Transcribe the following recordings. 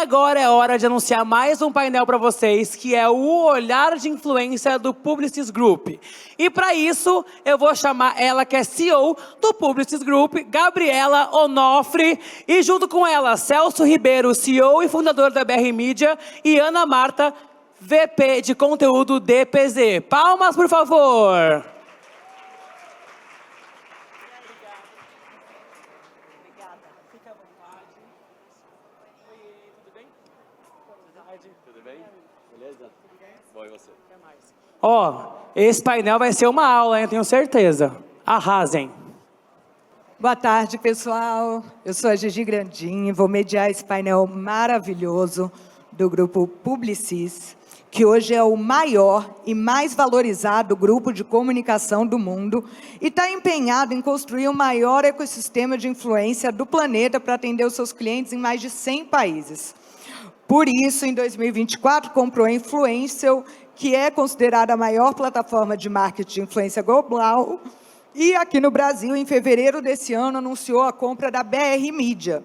agora é hora de anunciar mais um painel para vocês, que é o Olhar de Influência do Publicis Group. E para isso, eu vou chamar ela, que é CEO do Publicis Group, Gabriela Onofre, e junto com ela, Celso Ribeiro, CEO e fundador da BR Media, e Ana Marta, VP de conteúdo DPZ. Palmas, por favor! Ó, esse painel vai ser uma aula, hein? Tenho certeza. Arrasem. Boa tarde, pessoal. Eu sou a Gigi Grandin, vou mediar esse painel maravilhoso do grupo Publicis, que hoje é o maior e mais valorizado grupo de comunicação do mundo e está empenhado em construir o maior ecossistema de influência do planeta para atender os seus clientes em mais de 100 países. Por isso, em 2024, comprou a Influential, que é considerada a maior plataforma de marketing de influência global, e aqui no Brasil, em fevereiro desse ano, anunciou a compra da BR Media.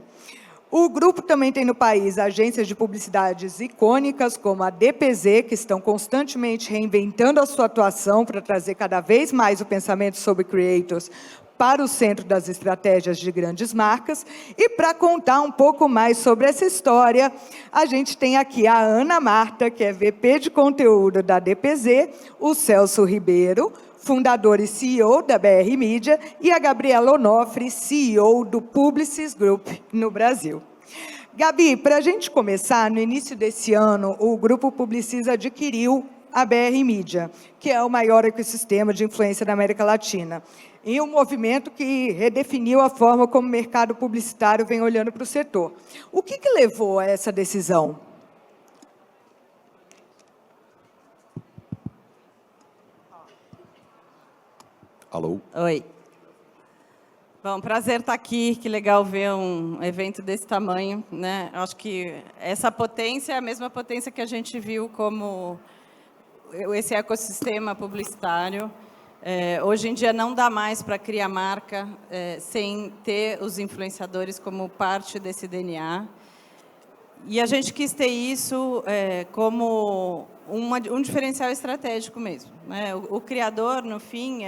O grupo também tem no país agências de publicidades icônicas, como a DPZ, que estão constantemente reinventando a sua atuação para trazer cada vez mais o pensamento sobre creators para o centro das estratégias de grandes marcas. E para contar um pouco mais sobre essa história, a gente tem aqui a Ana Marta, que é VP de conteúdo da DPZ, o Celso Ribeiro, fundador e CEO da BR Media, e a Gabriela Onofre, CEO do Publicis Group no Brasil. Gabi, para a gente começar, no início desse ano, o Grupo Publicis adquiriu a BR Media, que é o maior ecossistema de influência da América Latina, em um movimento que redefiniu a forma como o mercado publicitário vem olhando para o setor. O que levou a essa decisão? Alô? Oi. Bom, prazer estar aqui, que legal ver um evento desse tamanho, né? Acho que essa potência é a mesma potência que a gente viu como esse ecossistema publicitário. Hoje em dia não dá mais para criar marca sem ter os influenciadores como parte desse DNA. E a gente quis ter isso como um diferencial estratégico mesmo, né? O criador, no fim,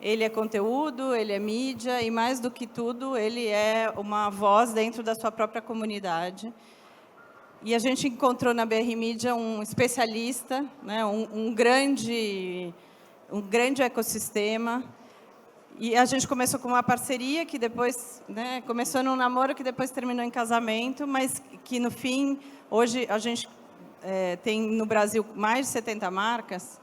ele é conteúdo, ele é mídia e, mais do que tudo, ele é uma voz dentro da sua própria comunidade. E a gente encontrou na BR Media um especialista, né, um grande ecossistema. E a gente começou com uma parceria que depois, né, começou num namoro que depois terminou em casamento, mas que, no fim, hoje a gente tem no Brasil mais de 70 marcas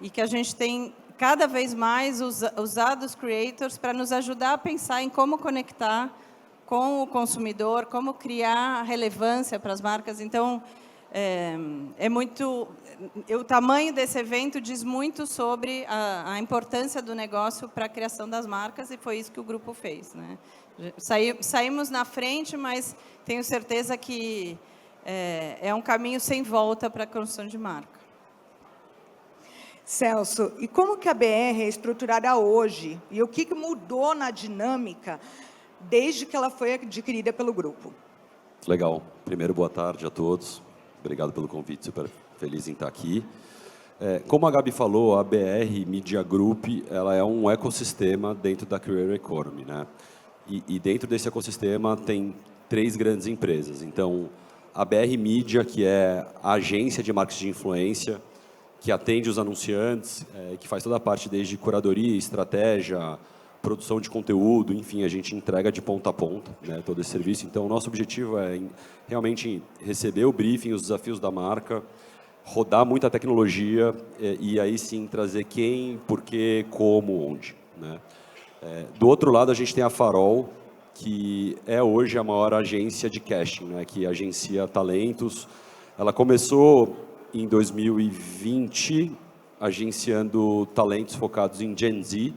e que a gente tem cada vez mais usado os creators para nos ajudar a pensar em como conectar com o consumidor, como criar relevância para as marcas. Então, o tamanho desse evento diz muito sobre a importância do negócio para a criação das marcas, e foi isso que o grupo fez, né? Saímos na frente, mas tenho certeza que é um caminho sem volta para a construção de marca. Celso, e como que a BR é estruturada hoje? E o que mudou na dinâmica desde que ela foi adquirida pelo grupo? Legal. Primeiro, boa tarde a todos. Obrigado pelo convite, super feliz em estar aqui. Como a Gabi falou, a BR Media Group, ela é um ecossistema dentro da Creator Economy, né? E dentro desse ecossistema tem 3 grandes empresas. Então, a BR Media, que é a agência de marketing de influência, que atende os anunciantes, que faz toda a parte desde curadoria, estratégia, produção de conteúdo, enfim, a gente entrega de ponta a ponta, né, todo esse serviço. Então, o nosso objetivo é realmente receber o briefing, os desafios da marca, rodar muita tecnologia e aí sim trazer quem, por quê, como, onde, né? Do outro lado, a gente tem a Farol, que é hoje a maior agência de casting, né, que agencia talentos. Ela começou em 2020, agenciando talentos focados em Gen Z.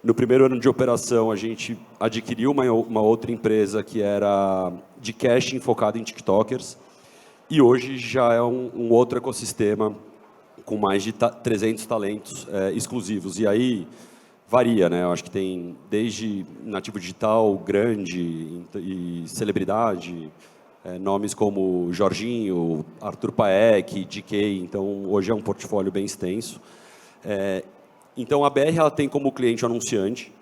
No primeiro ano de operação, a gente adquiriu uma outra empresa que era de casting focada em TikTokers. E hoje já é um outro ecossistema com mais de 300 talentos exclusivos. E aí varia, né? Eu acho que tem desde nativo digital, grande e celebridade, nomes como Jorginho, Arthur Paek, DK, então hoje é um portfólio bem extenso. Então a BR ela tem como cliente o anunciante,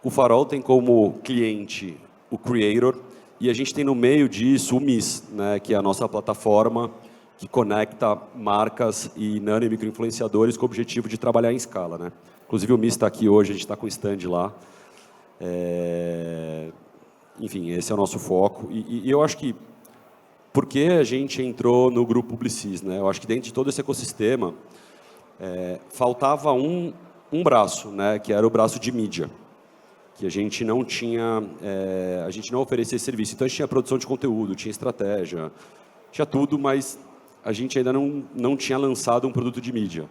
o Farol tem como cliente o creator, e a gente tem no meio disso o MIS, né, que é a nossa plataforma que conecta marcas e nano e microinfluenciadores com o objetivo de trabalhar em escala, né? Inclusive o MIS está aqui hoje, a gente está com o stand lá. Enfim, esse é o nosso foco. E eu acho que por que a gente entrou no grupo Publicis, né? Eu acho que dentro de todo esse ecossistema faltava um braço, né, que era o braço de mídia, que a gente não tinha, a gente não oferecia esse serviço. Então a gente tinha produção de conteúdo, tinha estratégia, tinha tudo, mas a gente ainda não tinha lançado um produto de mídia.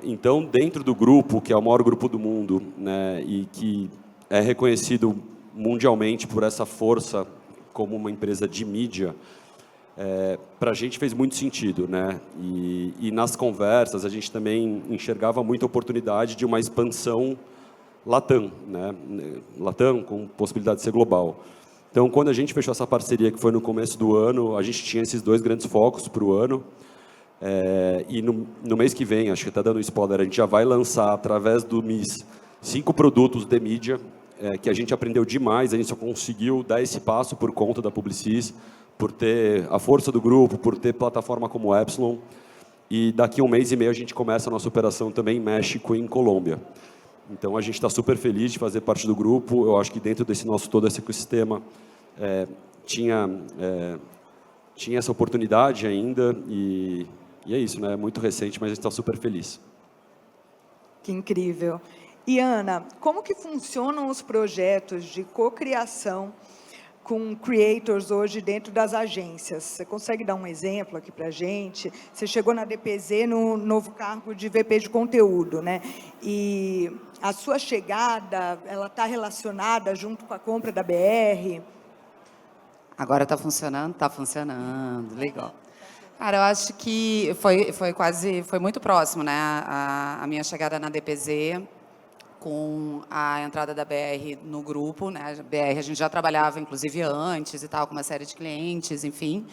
Então, dentro do grupo, que é o maior grupo do mundo, né, e que é reconhecido mundialmente por essa força como uma empresa de mídia, para a gente fez muito sentido, né? E nas conversas a gente também enxergava muita oportunidade de uma expansão Latam, né? Latam com possibilidade de ser global. Então, quando a gente fechou essa parceria, que foi no começo do ano, a gente tinha esses 2 grandes focos para o ano. E no mês que vem, acho que está dando spoiler, a gente já vai lançar, através do MIS, 5 produtos de mídia, que a gente aprendeu demais, a gente só conseguiu dar esse passo por conta da Publicis, por ter a força do grupo, por ter plataforma como Epsilon. E daqui a 1 mês e meio a gente começa a nossa operação também em México e em Colômbia. Então, a gente está super feliz de fazer parte do grupo. Eu acho que dentro desse nosso todo esse ecossistema tinha essa oportunidade ainda. E é isso, né? É muito recente, mas a gente está super feliz. Que incrível. E, Ana, como que funcionam os projetos de cocriação com creators hoje dentro das agências? Você consegue dar um exemplo aqui para a gente? Você chegou na DPZ no novo cargo de VP de conteúdo, né? E a sua chegada, ela está relacionada junto com a compra da BR? Agora está funcionando, legal. Cara, eu acho que foi muito próximo, né? A minha chegada na DPZ com a entrada da BR no grupo, né? A BR a gente já trabalhava, inclusive, antes e tal, com uma série de clientes, enfim.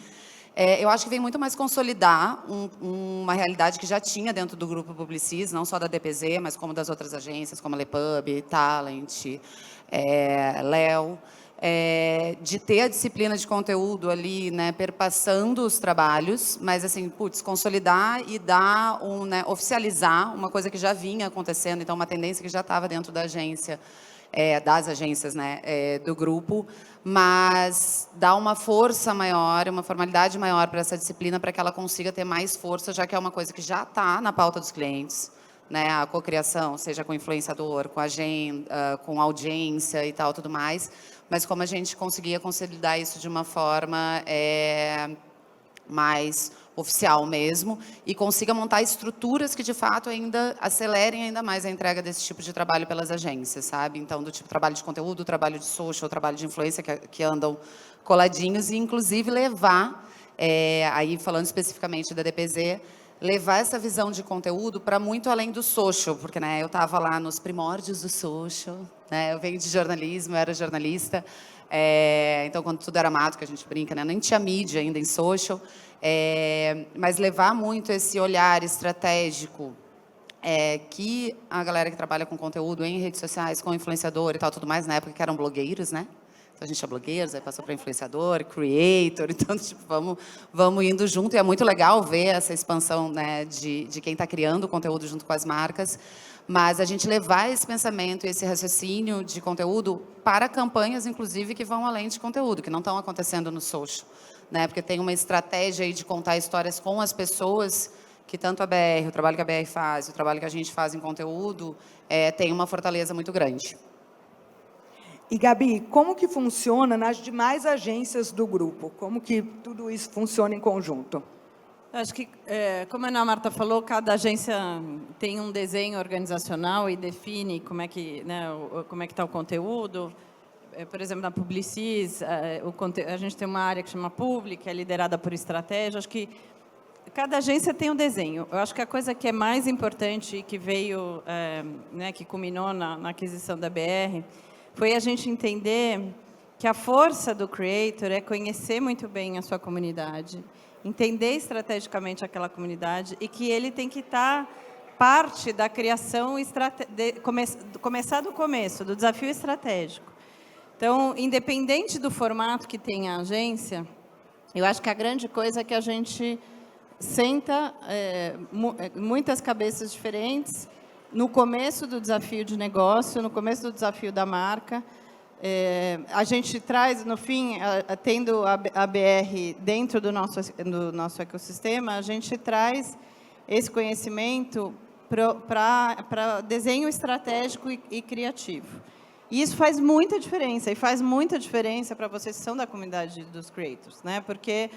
Eu acho que vem muito mais consolidar uma realidade que já tinha dentro do grupo Publicis, não só da DPZ, mas como das outras agências, como a Lepub, Talent, Léo, de ter a disciplina de conteúdo ali, né, perpassando os trabalhos, mas assim, consolidar e dar né, oficializar uma coisa que já vinha acontecendo, então uma tendência que já estava dentro da agência, das agências, né, do grupo, mas dar uma força maior, uma formalidade maior para essa disciplina, para que ela consiga ter mais força, já que é uma coisa que já está na pauta dos clientes, né, a cocriação, seja com influenciador, com agenda, com audiência e tal, tudo mais, mas como a gente conseguia consolidar isso de uma forma mais oficial mesmo, e consiga montar estruturas que, de fato, ainda acelerem ainda mais a entrega desse tipo de trabalho pelas agências, sabe? Então, do tipo trabalho de conteúdo, trabalho de social, trabalho de influência, que andam coladinhos, e, inclusive, levar, aí falando especificamente da DPZ, levar essa visão de conteúdo para muito além do social, porque, né, eu estava lá nos primórdios do social, né, eu venho de jornalismo, eu era jornalista, então, quando tudo era mato, que a gente brinca, né, nem tinha mídia ainda em social, mas levar muito esse olhar estratégico que a galera que trabalha com conteúdo em redes sociais, com influenciador e tal, tudo mais, na época que eram blogueiros, né? Então, a gente é blogueiros, aí passou para influenciador, creator, então, tipo, vamos indo junto, e é muito legal ver essa expansão, né, de quem está criando conteúdo junto com as marcas, mas a gente levar esse pensamento, esse raciocínio de conteúdo para campanhas, inclusive, que vão além de conteúdo, que não estão acontecendo no social, né, porque tem uma estratégia aí de contar histórias com as pessoas, que tanto a BR, o trabalho que a BR faz, o trabalho que a gente faz em conteúdo, tem uma fortaleza muito grande. E, Gabi, como que funciona nas demais agências do grupo? Como que tudo isso funciona em conjunto? Acho que, como a Ana Marta falou, cada agência tem um desenho organizacional e define como é que, né, como é que está o conteúdo. Por exemplo, na Publicis, a gente tem uma área que chama Public, que é liderada por estratégia. Acho que cada agência tem um desenho. Eu acho que a coisa que é mais importante e que veio, né, que culminou na aquisição da BR, foi a gente entender que a força do creator é conhecer muito bem a sua comunidade, entender estrategicamente aquela comunidade e que ele tem que estar parte da criação, começar do começo, do desafio estratégico. Então, independente do formato que tem a agência, eu acho que a grande coisa é que a gente senta muitas cabeças diferentes no começo do desafio de negócio, no começo do desafio da marca. A gente traz, no fim, tendo a BR dentro do nosso ecossistema, a gente traz esse conhecimento para desenho estratégico e criativo. E isso faz muita diferença, e faz muita diferença para vocês que são da comunidade dos creators, né? Porque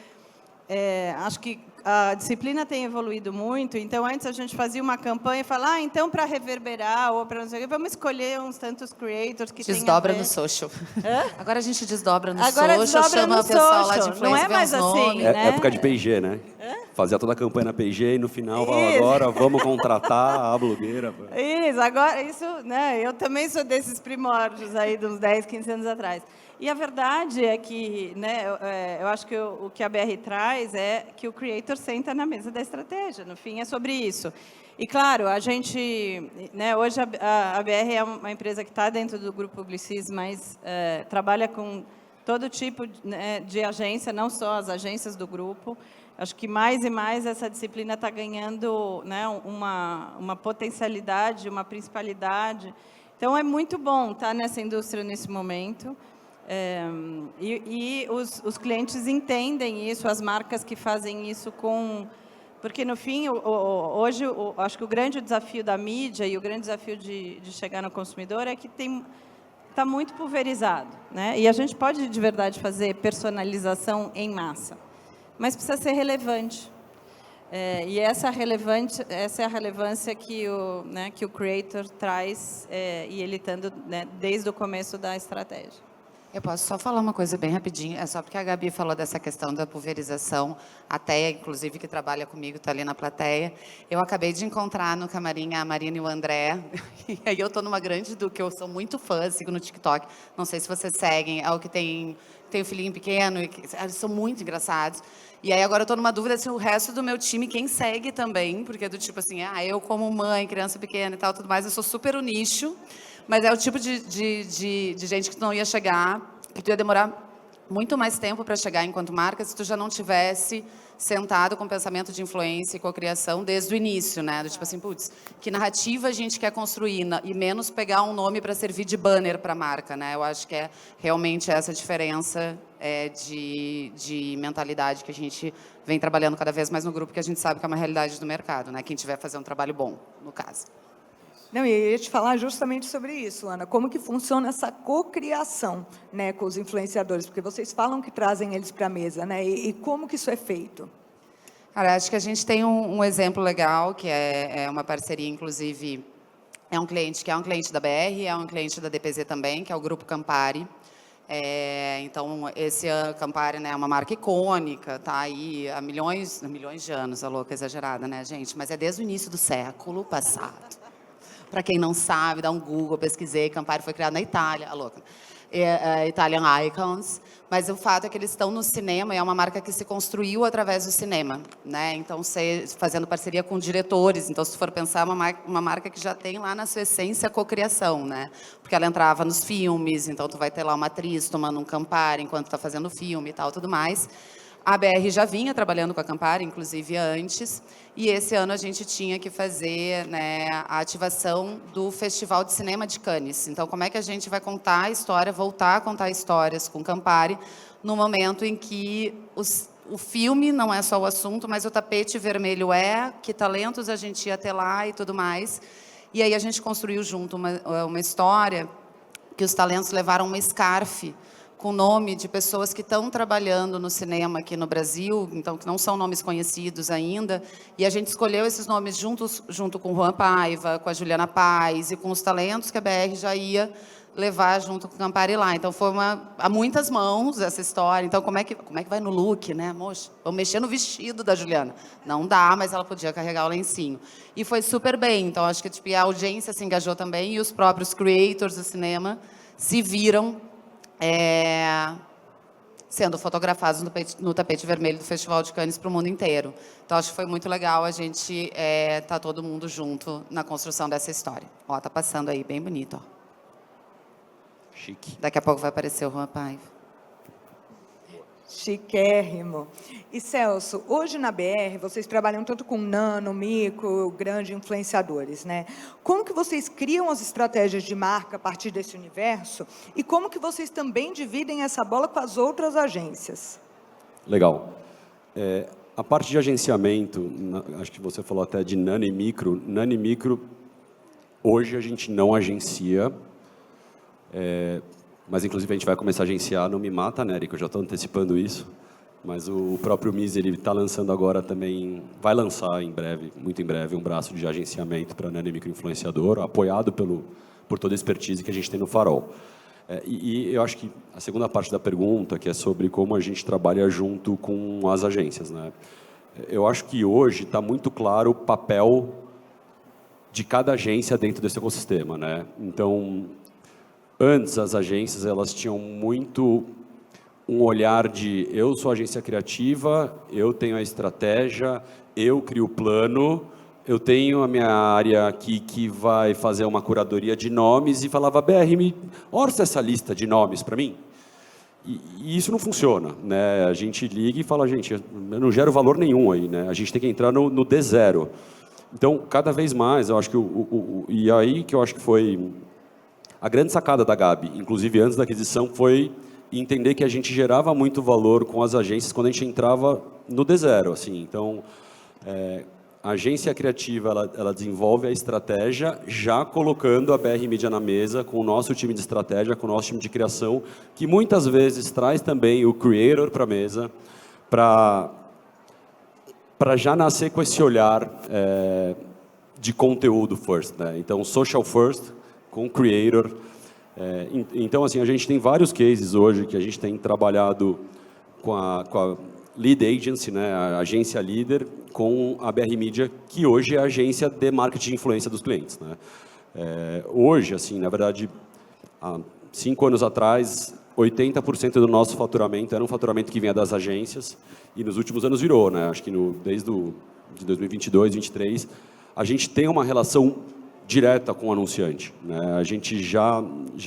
acho que a disciplina tem evoluído muito, então antes a gente fazia uma campanha e falava, então para reverberar ou para não sei o quê, vamos escolher uns tantos creators que desdobra tem a ver. no social. Hã? Agora a gente desdobra no Agora social, desdobra chama no o pessoal lá social, de influência, não é vê mais uns assim, nomes. né? Época de P&G, né? Fazia toda a campanha na P&G e no final falava, Isso. agora vamos contratar a blogueira. Isso, agora, né, eu também sou desses primórdios aí, de uns 10, 15 anos atrás. E a verdade é que, né, eu acho que o que a BR traz é que o creator senta na mesa da estratégia, no fim é sobre isso. E claro, a gente, né, hoje a BR é uma empresa que está dentro do Grupo Publicis, mas trabalha com todo tipo, né, de agência, não só as agências do grupo. Acho que mais e mais essa disciplina está ganhando, né, uma potencialidade, uma principalidade. Então, é muito bom estar nessa indústria nesse momento. E os clientes entendem isso, as marcas que fazem isso com... Porque, no fim, hoje, acho que o grande desafio da mídia e o grande desafio de chegar no consumidor é que está muito pulverizado, né? E a gente pode, de verdade, fazer personalização em massa, mas precisa ser relevante. E essa é a relevância que o creator traz, e ele estando, né, desde o começo da estratégia. Eu posso só falar uma coisa bem rapidinho, é só porque a Gabi falou dessa questão da pulverização, a Teia, inclusive, que trabalha comigo, está ali na plateia. Eu acabei de encontrar no camarim a Marina e o André, e aí eu estou numa grande do que eu sou muito fã, sigo no TikTok, não sei se vocês seguem, é o que tem um filhinho pequeno, eles são muito engraçados. E aí agora eu estou numa dúvida se o resto do meu time, quem segue também, porque é do tipo assim, eu como mãe, criança pequena e tal, tudo mais, eu sou super o nicho, mas é o tipo de gente que tu não ia chegar, que tu ia demorar muito mais tempo para chegar enquanto marca se tu já não tivesse sentado com pensamento de influência e cocriação desde o início, né? Do tipo assim, putz, que narrativa a gente quer construir e menos pegar um nome para servir de banner para a marca, né? Eu acho que é realmente essa diferença de mentalidade que a gente vem trabalhando cada vez mais no grupo, que a gente sabe que é uma realidade do mercado, né? Quem tiver fazer um trabalho bom, no caso. Não, e eu ia te falar justamente sobre isso, Ana. Como que funciona essa cocriação, né, com os influenciadores? Porque vocês falam que trazem eles para a mesa, né? E como que isso é feito? Cara, acho que a gente tem um exemplo legal, que é uma parceria, inclusive, é um cliente da BR, é um cliente da DPZ também, que é o Grupo Campari. Então, esse Campari, né, é uma marca icônica, tá aí há milhões de anos, a louca exagerada, né, gente? Mas é desde o início do século passado. Para quem não sabe, dá um Google, pesquisei, Campari foi criado na Itália, a louca. Italian Icons, mas o fato é que eles estão no cinema e é uma marca que se construiu através do cinema, né? Então, fazendo parceria com diretores. Então, se for pensar, uma marca que já tem lá na sua essência a cocriação, né? Porque ela entrava nos filmes, então tu vai ter lá uma atriz tomando um Campari enquanto está fazendo o filme e tal, tudo mais. A BR já vinha trabalhando com a Campari, inclusive antes, e esse ano a gente tinha que fazer, né, a ativação do Festival de Cinema de Cannes. Então, como é que a gente vai contar a história, voltar a contar histórias com Campari, no momento em que o filme não é só o assunto, mas o tapete vermelho que talentos a gente ia ter lá e tudo mais. E aí a gente construiu junto uma história que os talentos levaram uma Scarf com nome de pessoas que estão trabalhando no cinema aqui no Brasil, então que não são nomes conhecidos ainda, e a gente escolheu esses nomes junto com o Juan Paiva, com a Juliana Paz e com os talentos que a BR já ia levar junto com o Campari lá. Então foi a muitas mãos essa história. Então como é que vai no look, né, moça? Vamos mexer no vestido da Juliana. Não dá, mas ela podia carregar o lencinho. E foi super bem. Então acho que a audiência se engajou também e os próprios creators do cinema se viram sendo fotografados no tapete vermelho do Festival de Cannes para o mundo inteiro. Então, acho que foi muito legal a gente tá todo mundo junto na construção dessa história. Ó, tá passando aí, bem bonito, ó. Chique. Daqui a pouco vai aparecer o Juan Paiva. Chiquérrimo. E, Celso, hoje na BR, vocês trabalham tanto com nano, micro, grande influenciadores, né? Como que vocês criam as estratégias de marca a partir desse universo? E como que vocês também dividem essa bola com as outras agências? Legal. A parte de agenciamento, acho que você falou até de nano e micro. Nano e micro, hoje a gente não agencia, mas inclusive a gente vai começar a agenciar, não me mata, né, Érico? Eu já estou antecipando isso. Mas o próprio MIS, ele está lançando agora também, vai lançar em breve, muito em breve, um braço de agenciamento para nano e micro influenciador, apoiado por toda a expertise que a gente tem no Farol. E eu acho que a segunda parte da pergunta, que é sobre como a gente trabalha junto com as agências, né? Eu acho que hoje está muito claro o papel de cada agência dentro desse ecossistema, né? Então, antes as agências elas tinham muito um olhar de eu sou agência criativa, eu tenho a estratégia, eu crio o plano, eu tenho a minha área aqui que vai fazer uma curadoria de nomes e falava, BR, me orça essa lista de nomes para mim. E isso não funciona, né? A gente liga e fala, gente, eu não gero valor nenhum aí, né? A gente tem que entrar no D0. Então, cada vez mais, eu acho que e aí que eu acho que foi a grande sacada da Gabi, inclusive antes da aquisição, foi entender que a gente gerava muito valor com as agências quando a gente entrava no D0, assim. Então, a agência criativa, ela desenvolve a estratégia, já colocando a BR Media na mesa, com o nosso time de estratégia, com o nosso time de criação, que muitas vezes traz também o creator para a mesa, para já nascer com esse olhar de conteúdo first, né? Então, social first, com o creator. Então, assim, a gente tem vários cases hoje que a gente tem trabalhado com a lead agency, né, a agência líder, com a BR Media, que hoje é a agência de marketing de influência dos clientes, né? Hoje, assim, na verdade, há 5 anos atrás, 80% do nosso faturamento era um faturamento que vinha das agências, e nos últimos anos virou, né? Acho que desde de 2022, 2023, a gente tem uma relação direta com o anunciante, né? A gente já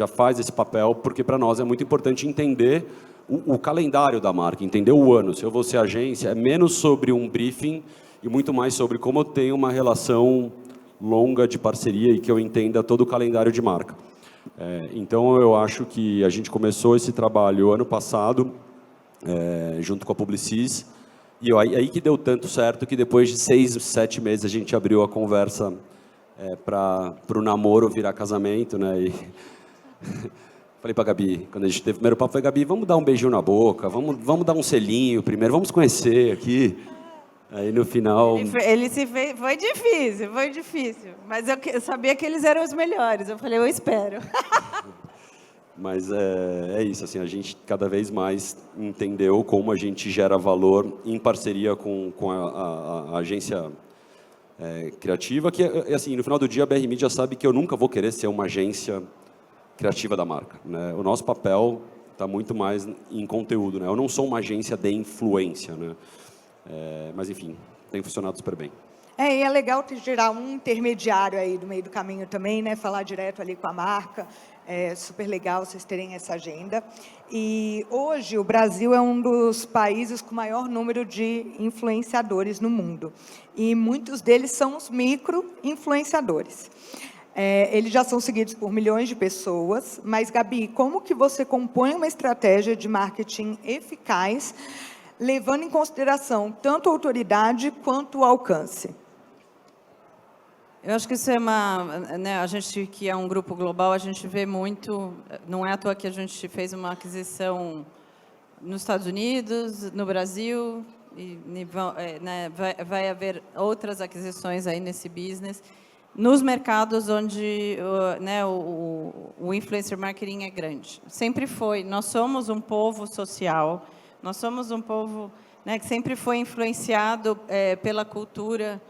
faz esse papel, porque para nós é muito importante entender o calendário da marca, entender o ano. Se eu vou ser agência, é menos sobre um briefing e muito mais sobre como eu tenho uma relação longa de parceria e que eu entenda todo o calendário de marca. Então, eu acho que a gente começou esse trabalho ano passado, junto com a Publicis, e aí que deu tanto certo que depois de 6, 7 meses a gente abriu a conversa para o namoro virar casamento, né? E falei para a Gabi, quando a gente teve o primeiro papo, falei, Gabi, vamos dar um beijinho na boca, vamos dar um selinho primeiro, vamos conhecer aqui. Aí no final... Ele se fez, foi difícil, mas eu sabia que eles eram os melhores, eu falei, eu espero. Mas é isso, assim, a gente cada vez mais entendeu como a gente gera valor em parceria com a agência criativa, que assim, no final do dia a BR Media sabe que eu nunca vou querer ser uma agência criativa da marca, né? O nosso papel está muito mais em conteúdo, né? Eu não sou uma agência de influência, né? Mas enfim, tem funcionado super bem. E é legal gerar um intermediário aí do meio do caminho também, né? Falar direto ali com a marca. É super legal vocês terem essa agenda. E hoje o Brasil é um dos países com maior número de influenciadores no mundo. E muitos deles são os micro-influenciadores. Eles já são seguidos por milhões de pessoas. Mas, Gabi, como que você compõe uma estratégia de marketing eficaz, levando em consideração tanto a autoridade quanto o alcance? Eu acho que isso é né, a gente que é um grupo global, a gente vê muito, não é à toa que a gente fez uma aquisição nos Estados Unidos, no Brasil, e né, vai haver outras aquisições aí nesse business, nos mercados onde né, o influencer marketing é grande. Sempre foi. Nós somos um povo social, nós somos um povo, né, que sempre foi influenciado pela cultura.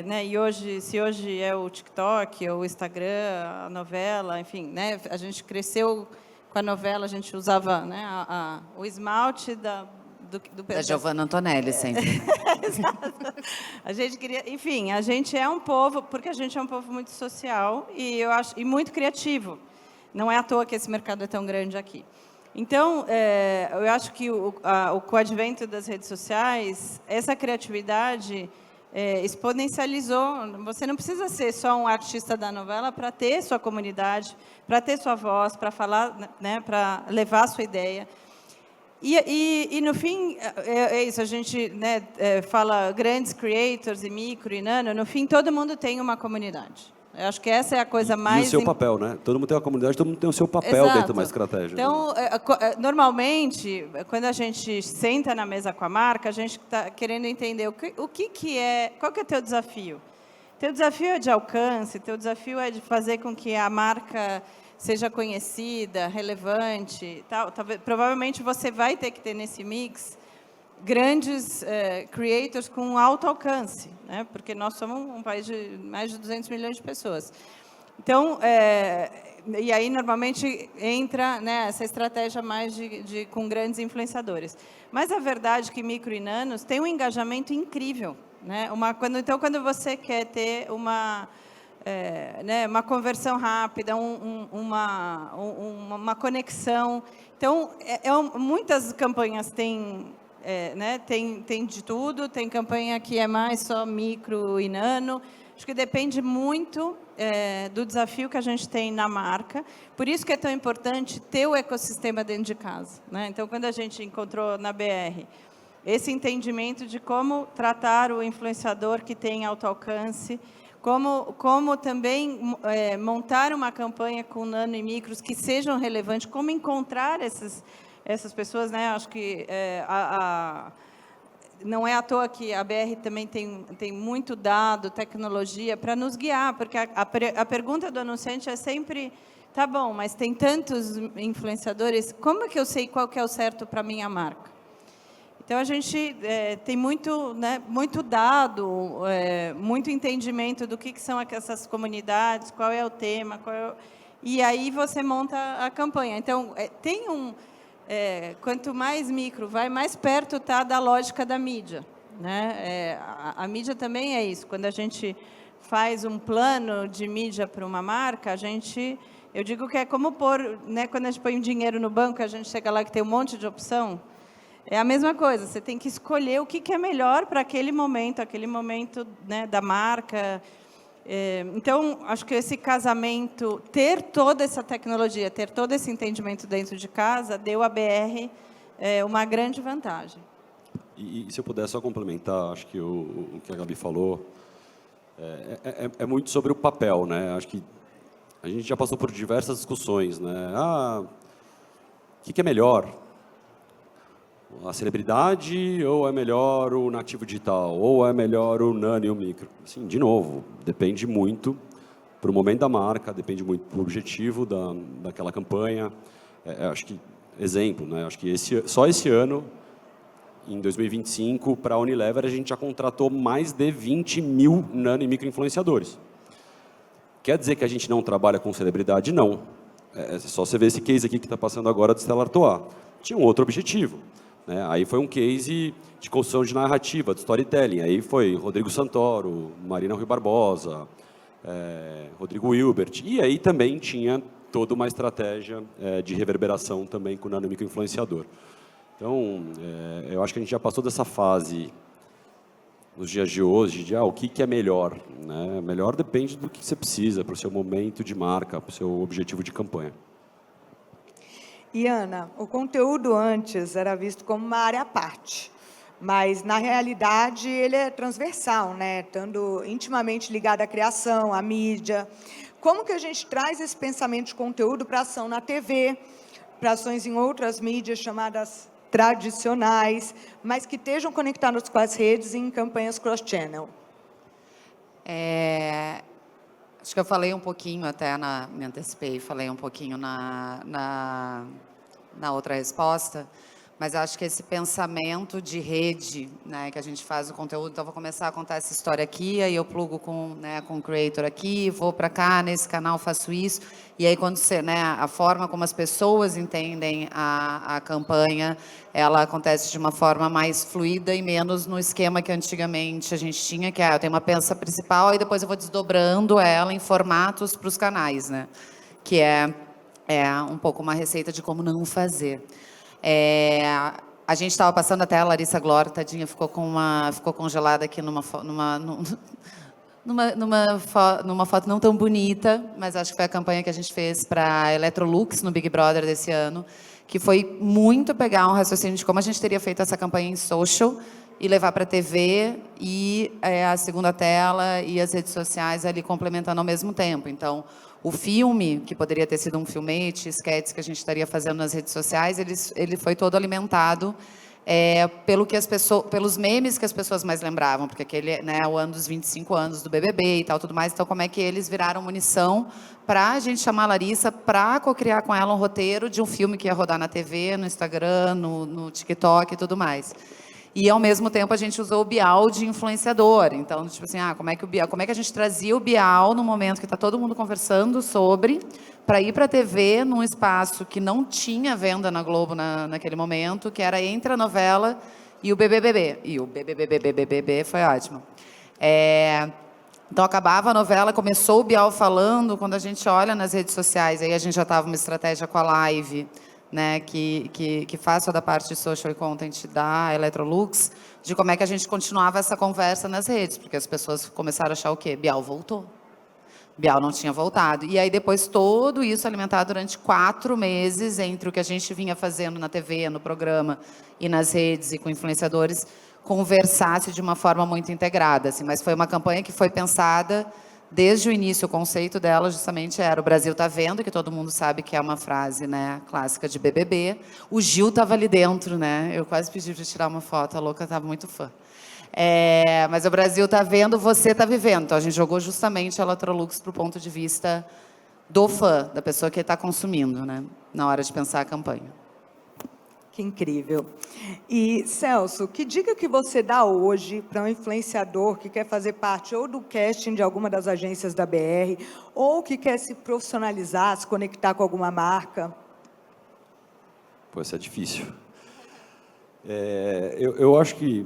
Né, e se hoje é o TikTok, o Instagram, a novela, enfim, né, a gente cresceu com a novela, a gente usava, né, o esmalte Da Giovanna Antonelli, sempre. Exato. A gente queria, enfim, a gente é um povo, porque a gente é um povo muito social e eu acho e muito criativo. Não é à toa que esse mercado é tão grande aqui. Então, eu acho que com o advento das redes sociais, essa criatividade exponencializou. Você não precisa ser só um artista da novela para ter sua comunidade, para ter sua voz, para falar, né, para levar a sua ideia. E no fim, é isso, a gente, né, fala grandes creators e micro e nano, no fim todo mundo tem uma comunidade. Eu acho que essa é a coisa mais... E o seu papel, né? Todo mundo tem uma comunidade, todo mundo tem o seu papel Exato. dentro de uma estratégia. Então, normalmente, quando a gente senta na mesa com a marca, a gente está querendo entender o que é, qual que é o teu desafio. Teu desafio é de alcance, teu desafio é de fazer com que a marca seja conhecida, relevante, tal. Provavelmente você vai ter que ter nesse mix grandes creators com alto alcance, né? Porque nós somos um país de mais de 200 milhões de pessoas. Então, e aí normalmente entra, né, essa estratégia mais com grandes influenciadores. Mas a verdade é que micro e nanos têm um engajamento incrível, né? Então, quando você quer ter uma conversão rápida, uma conexão. Então, muitas campanhas têm, tem de tudo, tem campanha que é mais só micro e nano. Acho que depende muito do desafio que a gente tem na marca. Por isso que é tão importante ter o ecossistema dentro de casa, né? Então, quando a gente encontrou na BR esse entendimento de como tratar o influenciador que tem alto alcance, como também montar uma campanha com nano e micros que sejam relevantes, como encontrar essas pessoas, né? Acho que não é à toa que a BR também tem muito dado, tecnologia para nos guiar, porque a pergunta do anunciante é sempre, tá bom, mas tem tantos influenciadores, como é que eu sei qual que é o certo para a minha marca? Então, a gente tem muito, né, muito dado, muito entendimento do que são essas comunidades, qual é o tema, e aí você monta a campanha. Então, quanto mais micro vai, mais perto está da lógica da mídia, né? A mídia também é isso. Quando a gente faz um plano de mídia para uma marca, eu digo que é como pôr, né, quando a gente põe um dinheiro no banco, a gente chega lá que tem um monte de opção. É a mesma coisa, você tem que escolher o que é melhor para aquele momento, né, da marca. Então, acho que esse casamento, ter toda essa tecnologia, ter todo esse entendimento dentro de casa, deu à BR uma grande vantagem. E se eu puder só complementar, acho que o que a Gabi falou é muito sobre o papel, né? Acho que a gente já passou por diversas discussões, né? O que é melhor? A celebridade ou é melhor o nativo digital? Ou é melhor o nano e o micro? Assim, de novo, depende muito para o momento da marca, depende muito do objetivo daquela campanha. Acho que, exemplo, né? Acho que só esse ano, em 2025, para a Unilever, a gente já contratou mais de 20 mil nano e micro influenciadores. Quer dizer que a gente não trabalha com celebridade? Não. É só você ver esse case aqui que está passando agora do Stella Artois. Tinha um outro objetivo. Né? Aí foi um case de construção de narrativa, de storytelling. Aí foi Rodrigo Santoro, Marina Rui Barbosa, Rodrigo Hilbert. E aí também tinha toda uma estratégia de reverberação também com o nano micro influenciador. Então, eu acho que a gente já passou dessa fase nos dias de hoje, de o que é melhor. Né? Melhor depende do que você precisa para o seu momento de marca, para o seu objetivo de campanha. E, Ana, o conteúdo antes era visto como uma área à parte, mas, na realidade, ele é transversal, né? Estando intimamente ligado à criação, à mídia. Como que a gente traz esse pensamento de conteúdo para ação na TV, para ações em outras mídias chamadas tradicionais, mas que estejam conectadas com as redes e em campanhas cross-channel? Acho que eu falei um pouquinho até, me antecipei, falei um pouquinho na outra resposta, Mas acho que esse pensamento de rede, né, que a gente faz o conteúdo, então vou começar a contar essa história aqui, aí eu plugo com, né, com o creator aqui, vou para cá, nesse canal faço isso, e aí quando você, né, a forma como as pessoas entendem a campanha, ela acontece de uma forma mais fluida e menos no esquema que antigamente a gente tinha, que eu tenho uma peça principal e depois eu vou desdobrando ela em formatos para os canais, né, que é um pouco uma receita de como não fazer. A gente estava passando até a Larissa Glória, tadinha, ficou congelada aqui numa foto não tão bonita, mas acho que foi a campanha que a gente fez para a Electrolux no Big Brother desse ano, que foi muito pegar um raciocínio de como a gente teria feito essa campanha em social e levar para a TV e a segunda tela e as redes sociais ali complementando ao mesmo tempo. Então, o filme, que poderia ter sido um filmete, sketches que a gente estaria fazendo nas redes sociais, ele foi todo alimentado pelos memes que as pessoas mais lembravam, porque aquele, né, é o ano dos 25 anos do BBB e tal, tudo mais. Então, como é que eles viraram munição para a gente chamar a Larissa para co-criar com ela um roteiro de um filme que ia rodar na TV, no Instagram, no TikTok e tudo mais. E, ao mesmo tempo, a gente usou o Bial de influenciador. Então, tipo assim, como é que a gente trazia o Bial no momento que está todo mundo conversando sobre, para ir para a TV, num espaço que não tinha venda na Globo naquele momento, que era entre a novela e o BBB. E o BBB foi ótimo. Então, acabava a novela, começou o Bial falando, quando a gente olha nas redes sociais, aí a gente já estava uma estratégia com a live, né, que faz toda a parte de social e content da Electrolux, de como é que a gente continuava essa conversa nas redes, porque as pessoas começaram a achar o quê? Bial voltou. Bial não tinha voltado. E aí, depois, todo isso alimentado durante 4 meses, entre o que a gente vinha fazendo na TV, no programa, e nas redes, e com influenciadores, conversasse de uma forma muito integrada. Assim. Mas foi uma campanha que foi pensada desde o início. O conceito dela justamente era: o Brasil está vendo, que todo mundo sabe que é uma frase, né, clássica de BBB. O Gil estava ali dentro, né? Eu quase pedi para tirar uma foto, a louca estava muito fã. Mas o Brasil está vendo, você está vivendo. Então, a gente jogou justamente a Electrolux para o ponto de vista do fã, da pessoa que está consumindo, né, na hora de pensar a campanha. Que incrível. E, Celso, que dica que você dá hoje para um influenciador que quer fazer parte ou do casting de alguma das agências da BR, ou que quer se profissionalizar, se conectar com alguma marca? Pô, isso é difícil. Eu acho que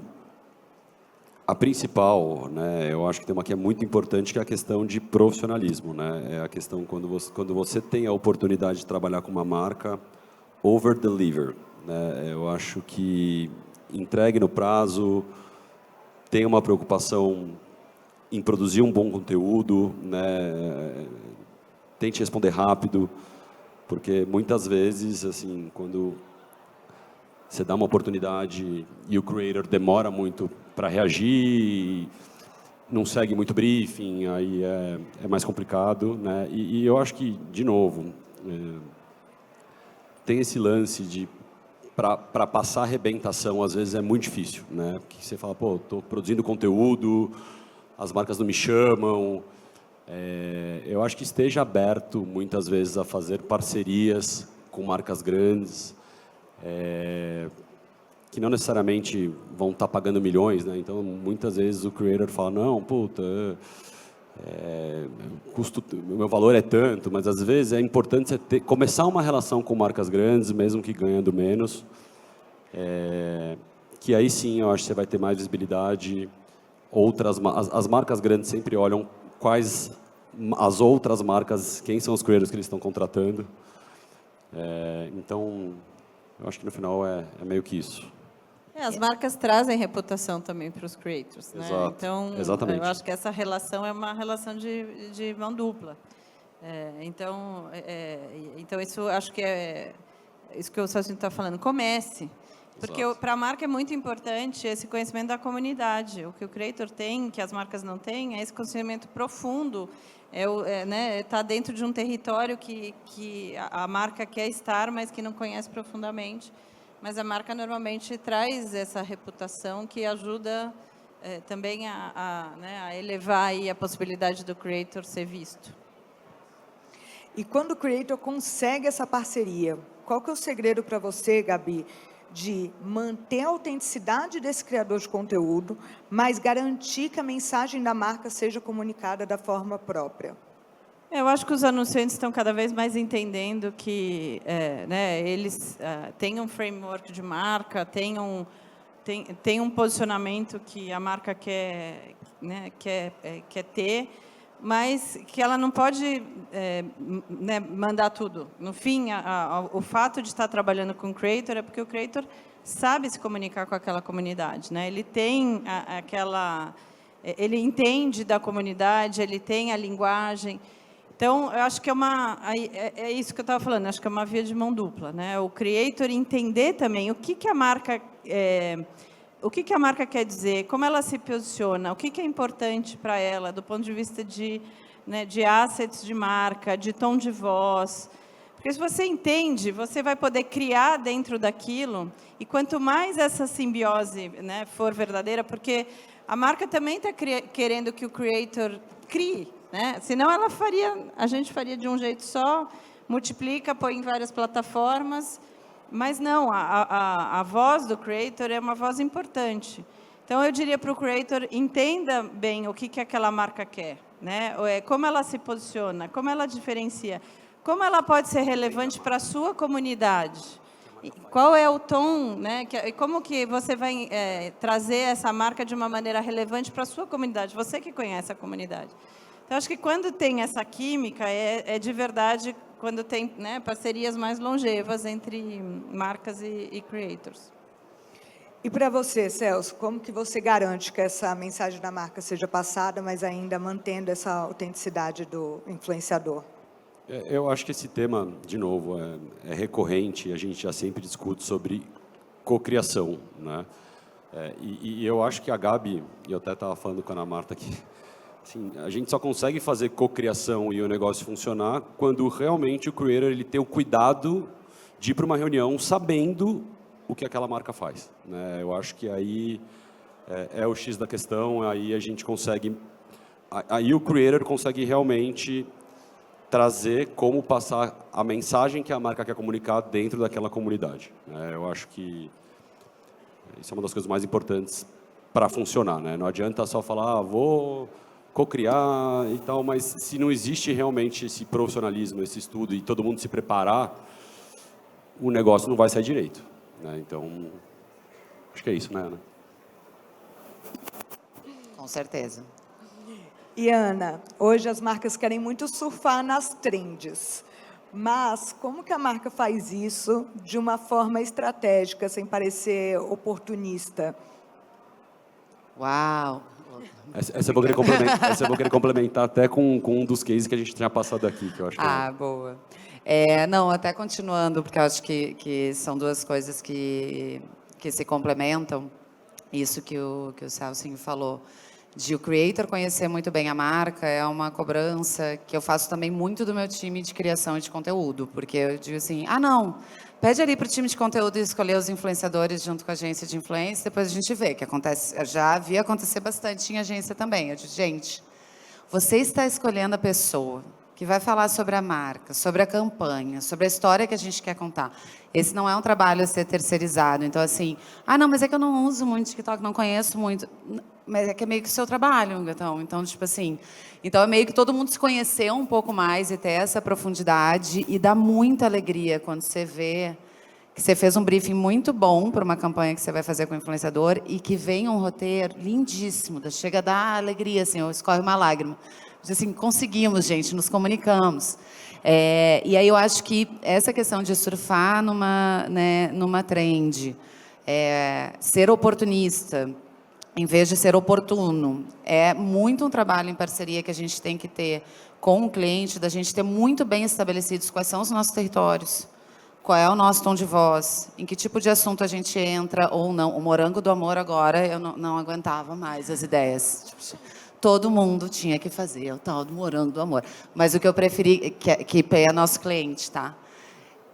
a principal, né, eu acho que tem uma que é muito importante, que é a questão de profissionalismo, né? É a questão quando você tem a oportunidade de trabalhar com uma marca, over-deliver. Né? Eu acho que entregue no prazo, tenha uma preocupação em produzir um bom conteúdo, né? Tente responder rápido, porque muitas vezes, assim, quando você dá uma oportunidade e o creator demora muito para reagir, não segue muito briefing, aí é mais complicado, né? E eu acho que, de novo, tem esse lance de para passar a arrebentação, às vezes é muito difícil, né? Porque você fala, pô, estou produzindo conteúdo, as marcas não me chamam. Eu acho que esteja aberto, muitas vezes, a fazer parcerias com marcas grandes, que não necessariamente vão estar pagando milhões, né? Então, muitas vezes o creator fala, não, puta, o meu valor é tanto, mas às vezes é importante você começar uma relação com marcas grandes, mesmo que ganhando menos, que aí sim eu acho que você vai ter mais visibilidade. As marcas grandes sempre olham quais as outras marcas, quem são os creators que eles estão contratando. Então, eu acho que no final é meio que isso. As marcas trazem reputação também para os creators, né? Exato. Então, Exatamente. eu acho que essa relação é uma relação de mão dupla. Então, isso acho que é isso que o Celso está falando. Comece. Porque para a marca é muito importante esse conhecimento da comunidade. O que o creator tem, que as marcas não têm, é esse conhecimento profundo. Tá dentro de um território que a marca quer estar, mas que não conhece profundamente. Mas a marca normalmente traz essa reputação que ajuda também a elevar aí a possibilidade do creator ser visto. E quando o creator consegue essa parceria, qual que é o segredo para você, Gabi, de manter a autenticidade desse criador de conteúdo, mas garantir que a mensagem da marca seja comunicada da forma própria? Eu acho que os anunciantes estão cada vez mais entendendo que eles têm um framework de marca, têm um posicionamento que a marca quer ter, mas que ela não pode mandar tudo. No fim, o fato de estar trabalhando com o creator é porque o creator sabe se comunicar com aquela comunidade, né? Ele tem ele entende da comunidade, ele tem a linguagem. Então, eu acho que é isso que eu estava falando, acho que é uma via de mão dupla, né? O creator entender também o que a marca quer dizer, como ela se posiciona, o que é importante para ela, do ponto de vista de assets de marca, de tom de voz. Porque se você entende, você vai poder criar dentro daquilo, e quanto mais essa simbiose, né, for verdadeira, porque a marca também está querendo que o creator crie, né? Senão a gente faria de um jeito só, multiplica, põe em várias plataformas, mas não, a voz do creator é uma voz importante. Então, eu diria para o creator, entenda bem o que aquela marca quer, né? Como ela se posiciona, como ela diferencia, como ela pode ser relevante para a sua comunidade, qual é o tom, né? Como que você vai trazer essa marca de uma maneira relevante para a sua comunidade, você que conhece a comunidade. Então, acho que quando tem essa química, é de verdade quando tem, né, parcerias mais longevas entre marcas e creators. E para você, Celso, como que você garante que essa mensagem da marca seja passada, mas ainda mantendo essa autenticidade do influenciador? Eu acho que esse tema, de novo, é recorrente, a gente já sempre discute sobre cocriação, né? E eu acho que a Gabi, e eu até estava falando com a Ana Marta aqui, assim, a gente só consegue fazer cocriação e o negócio funcionar quando realmente o creator ele tem o cuidado de ir para uma reunião sabendo o que aquela marca faz, né? Eu acho que aí é o X da questão, aí a gente consegue... Aí o creator consegue realmente trazer como passar a mensagem que a marca quer comunicar dentro daquela comunidade, né? Eu acho que isso é uma das coisas mais importantes para funcionar, né? Não adianta só falar, vou cocriar e tal, mas se não existe realmente esse profissionalismo, esse estudo e todo mundo se preparar, o negócio não vai sair direito, né? Então, acho que é isso, né, Ana? Com certeza. E, Ana, hoje as marcas querem muito surfar nas trends, mas como que a marca faz isso de uma forma estratégica, sem parecer oportunista? Uau! Essa eu vou querer complementar até com um dos cases que a gente tinha passado aqui, que eu acho que boa. Não, até continuando, porque eu acho que são duas coisas que se complementam. Isso que o Celcinho falou, de o creator conhecer muito bem a marca, é uma cobrança que eu faço também muito do meu time de criação de conteúdo, porque eu digo assim, não, pede ali para o time de conteúdo escolher os influenciadores junto com a agência de influência, depois a gente vê, que acontece, eu já vi acontecer bastante em agência também. Eu digo, gente, você está escolhendo a pessoa que vai falar sobre a marca, sobre a campanha, sobre a história que a gente quer contar. Esse não é um trabalho a ser terceirizado. Então, assim, não, mas é que eu não uso muito TikTok, não conheço muito. Mas é que é meio que o seu trabalho, então tipo assim... Então, é meio que todo mundo se conhecer um pouco mais e ter essa profundidade, e dá muita alegria quando você vê que você fez um briefing muito bom para uma campanha que você vai fazer com o influenciador e que vem um roteiro lindíssimo, chega a dar alegria, assim, escorre uma lágrima. Assim, conseguimos, gente, nos comunicamos. E aí eu acho que essa questão de surfar numa trend, ser oportunista, em vez de ser oportuno, é muito um trabalho em parceria que a gente tem que ter com o cliente, da gente ter muito bem estabelecidos quais são os nossos territórios, qual é o nosso tom de voz, em que tipo de assunto a gente entra ou não. O morango do amor agora, eu não aguentava mais as ideias. Todo mundo tinha que fazer o tal do morango do amor. Mas o que eu preferi, que é nosso cliente, tá?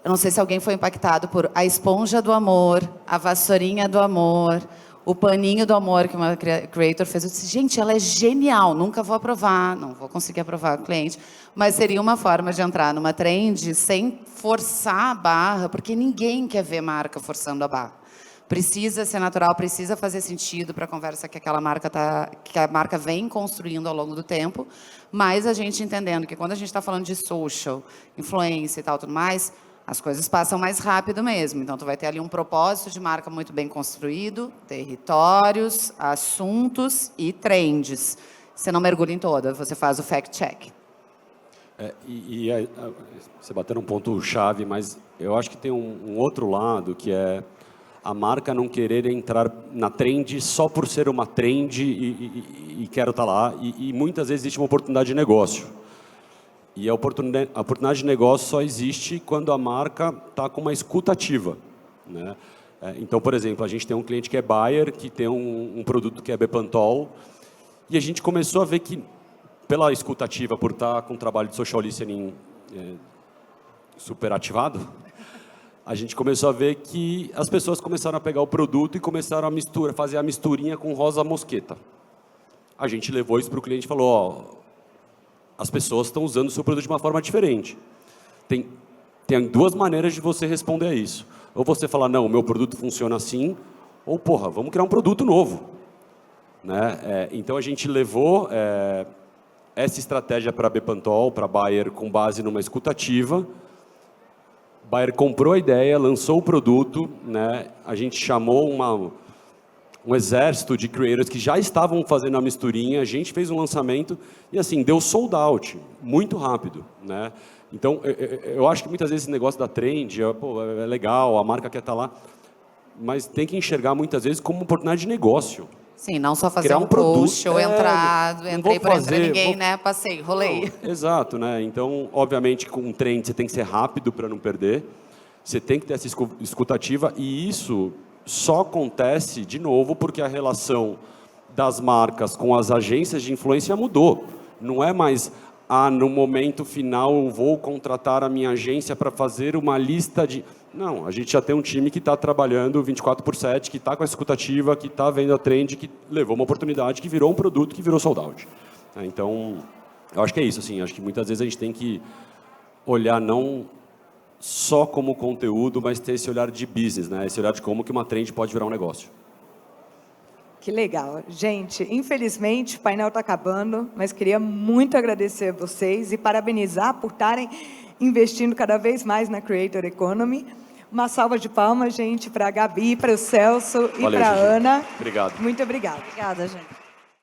Eu não sei se alguém foi impactado por a esponja do amor, a vassourinha do amor, o paninho do amor que uma creator fez. Eu disse, gente, ela é genial, nunca vou aprovar, não vou conseguir aprovar o cliente, mas seria uma forma de entrar numa trend sem forçar a barra, porque ninguém quer ver marca forçando a barra. precisa ser natural, precisa fazer sentido para a conversa que aquela marca que a marca vem construindo ao longo do tempo, mas a gente entendendo que quando a gente está falando de social, influência e tal, tudo mais, as coisas passam mais rápido mesmo. Então, tu vai ter ali um propósito de marca muito bem construído, territórios, assuntos e trends. Você não mergulha em toda, você faz o fact-check. Você bateu num ponto chave, mas eu acho que tem um outro lado, que é a marca não querer entrar na trend só por ser uma trend e quero estar lá. E muitas vezes existe uma oportunidade de negócio. E a oportunidade de negócio só existe quando a marca está com uma escuta ativa, né? Então, por exemplo, a gente tem um cliente que é Bayer, que tem um produto que é Bepantol, e a gente começou a ver que, pela escuta ativa, por estar com um trabalho de social listening super ativado, a gente começou a ver que as pessoas começaram a pegar o produto e começaram a fazer a misturinha com rosa mosqueta. A gente levou isso para o cliente e falou, ó, as pessoas estão usando o seu produto de uma forma diferente. Tem duas maneiras de você responder a isso. Ou você fala, não, o meu produto funciona assim, ou, porra, vamos criar um produto novo. Né? Então, a gente levou essa estratégia para a Bepantol, para a Bayer, com base numa escutativa. Bayer comprou a ideia, lançou o produto, né? A gente chamou um exército de creators que já estavam fazendo a misturinha, a gente fez um lançamento e, assim, deu sold out, muito rápido, né? Então, eu acho que muitas vezes esse negócio da trend, é legal, a marca quer estar lá, mas tem que enxergar muitas vezes como uma oportunidade de negócio. Sim, não só fazer um post ou entrei por entre ninguém, né? Passei, rolei. Não, exato, né? Então, obviamente, com um trend você tem que ser rápido para não perder, você tem que ter essa escutativa, e isso só acontece, de novo, porque a relação das marcas com as agências de influência mudou. Não é mais, no momento final eu vou contratar a minha agência para fazer uma lista de... Não, a gente já tem um time que está trabalhando 24/7, que está com a escutativa, que está vendo a trend, que levou uma oportunidade, que virou um produto, que virou sold out. Então, eu acho que é isso, assim, acho que muitas vezes a gente tem que olhar não só como conteúdo, mas ter esse olhar de business, né? Esse olhar de como que uma trend pode virar um negócio. Que legal. Gente, infelizmente o painel está acabando, mas queria muito agradecer a vocês e parabenizar por estarem investindo cada vez mais na Creator Economy. Uma salva de palmas, gente, para a Gabi, para o Celso e para a Ana. Obrigado. Muito obrigada. Obrigada, gente.